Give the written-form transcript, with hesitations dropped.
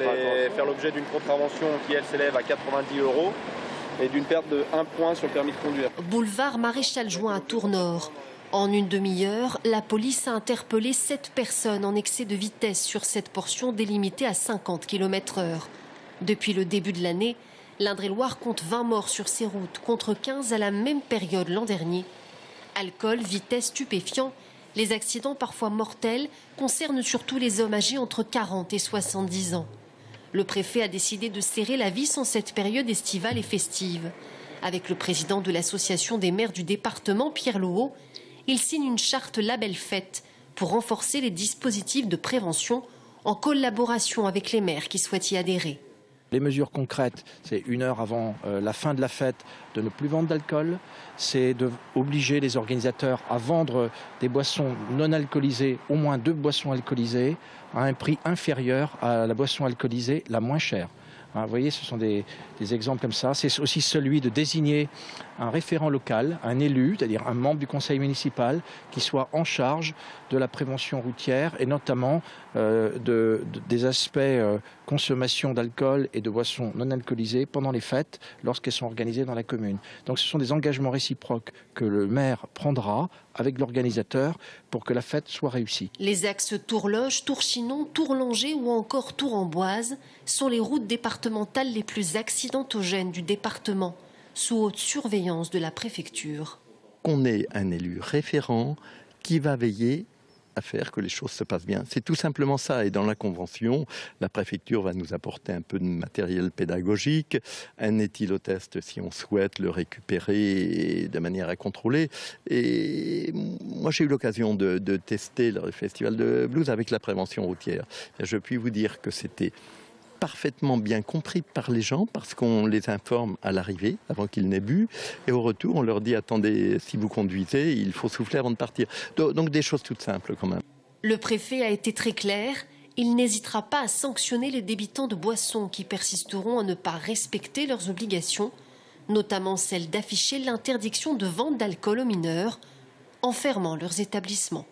allait faire l'objet d'une contravention qui, elle, s'élève à 90 € et d'une perte de 1 point sur le permis de conduire. Boulevard Maréchal Juin à Tours-Nord. En une demi-heure, la police a interpellé 7 personnes en excès de vitesse sur cette portion délimitée à 50 km/h. Depuis le début de l'année, l'Indre-et-Loire compte 20 morts sur ces routes, contre 15 à la même période l'an dernier. Alcool, vitesse, stupéfiants, les accidents parfois mortels concernent surtout les hommes âgés entre 40 et 70 ans. Le préfet a décidé de serrer la vis en cette période estivale et festive. Avec le président de l'association des maires du département, Pierre Lohaut, il signe une charte label fête pour renforcer les dispositifs de prévention en collaboration avec les maires qui souhaitent y adhérer. Les mesures concrètes, c'est 1 heure avant la fin de la fête de ne plus vendre d'alcool, c'est d'obliger les organisateurs à vendre des boissons non alcoolisées, au moins 2 boissons alcoolisées, à un prix inférieur à la boisson alcoolisée la moins chère. Vous voyez, ce sont des exemples comme ça. C'est aussi celui de désigner un référent local, un élu, c'est-à-dire un membre du conseil municipal, qui soit en charge de la prévention routière et notamment des aspects consommation d'alcool et de boissons non alcoolisées pendant les fêtes lorsqu'elles sont organisées dans la commune. Donc ce sont des engagements réciproques que le maire prendra avec l'organisateur pour que la fête soit réussie. Les axes Tours-Loge, Tours-Chinon, Tours-Langeais ou encore Tours-Amboise sont les routes départementales les plus accidentogènes du département, sous haute surveillance de la préfecture. Qu'on ait un élu référent qui va veiller à faire que les choses se passent bien. C'est tout simplement ça. Et dans la convention, la préfecture va nous apporter un peu de matériel pédagogique, un éthylotest si on souhaite le récupérer de manière à contrôler. Et moi, j'ai eu l'occasion de tester le festival de blues avec la prévention routière. Et je puis vous dire que c'était parfaitement bien compris par les gens parce qu'on les informe à l'arrivée avant qu'ils n'aient bu et au retour on leur dit attendez, si vous conduisez il faut souffler avant de partir. Donc des choses toutes simples quand même. Le préfet a été très clair, il n'hésitera pas à sanctionner les débitants de boissons qui persisteront à ne pas respecter leurs obligations, notamment celle d'afficher l'interdiction de vente d'alcool aux mineurs en fermant leurs établissements.